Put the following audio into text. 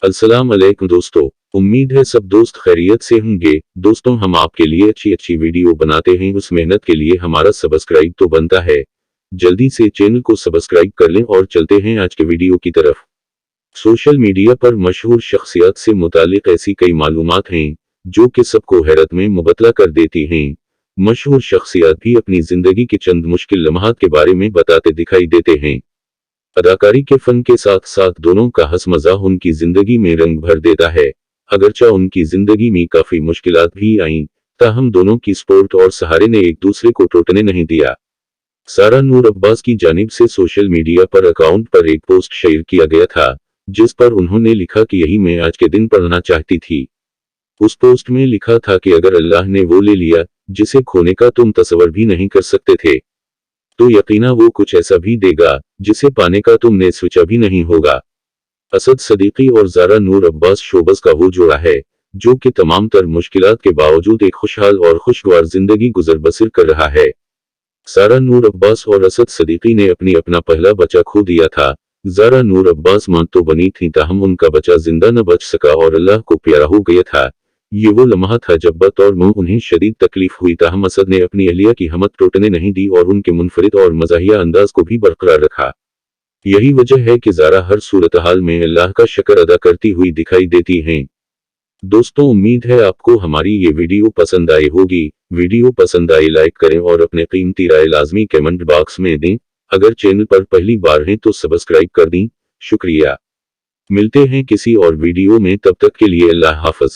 अस्सलाम अलैकुम दोस्तों। उम्मीद है सब दोस्त खैरियत से होंगे। दोस्तों, हम आपके लिए अच्छी वीडियो बनाते हैं, उस मेहनत के लिए हमारा सब्सक्राइब तो बनता है। जल्दी से चैनल को सब्सक्राइब कर लें और चलते हैं आज के वीडियो की तरफ। सोशल मीडिया पर मशहूर शख्सियत से मुतालिक ऐसी कई मालूमात हैं जो कि सबको हैरत में मुबतला कर देती हैं। मशहूर शख्सियत भी अपनी जिंदगी के चंद मुश्किल लम्हात के बारे में बताते दिखाई देते हैं। अदाकारी के फन के साथ साथ दोनों का हंस मजाक उनकी जिंदगी में रंग भर देता है। अगरचा उनकी जिंदगी में काफी मुश्किलात भी आईं, ताहम दोनों की सपोर्ट और सहारे ने एक दूसरे को टूटने नहीं दिया। सारा नूर अब्बास की जानिब से सोशल मीडिया पर अकाउंट पर एक पोस्ट शेयर किया गया था, जिस पर उन्होंने लिखा कि यही मैं आज के दिन पढ़ना चाहती थी। उस पोस्ट में लिखा था कि अगर अल्लाह ने वो ले लिया जिसे खोने का तुम तसव्वुर भी नहीं कर सकते थे, तो यकीना वो कुछ ऐसा भी देगा जिसे पाने का तुमने सोचा भी नहीं होगा। असद सदीकी और ज़ारा नूर अब्बास शोबस का वो जोड़ा है जो कि तमाम तर मुश्किलात के बावजूद एक खुशहाल और खुशगवार जिंदगी गुजर बसर कर रहा है। ज़ारा नूर अब्बास और असद सदीकी ने अपना पहला बच्चा खो दिया था। ज़ारा नूर अब्बास मां तो बनी थी, ताहम उनका बच्चा जिंदा न बच सका और अल्लाह को प्यारा हो गया था। ये वो लम्हा था जब बतौर मुंह उन्हें शदीद तकलीफ हुई, ताहम असद ने अपनी अहलिया की हमत टूटने नहीं दी और उनके मुनफरिद और मज़ाहिया अंदाज को भी बरकरार रखा। यही वजह है कि ज़ारा हर सूरत हाल में अल्लाह का शुक्र अदा करती हुई दिखाई देती हैं। दोस्तों, उम्मीद है आपको हमारी ये वीडियो पसंद आई होगी। वीडियो पसंद आई लाइक करें और अपने कीमती राय लाजमी कमेंट बॉक्स में दें। अगर चैनल पर पहली बार हैं तो सब्सक्राइब कर दें। शुक्रिया। मिलते हैं किसी और वीडियो में, तब तक के लिए अल्लाह हाफ़िज़।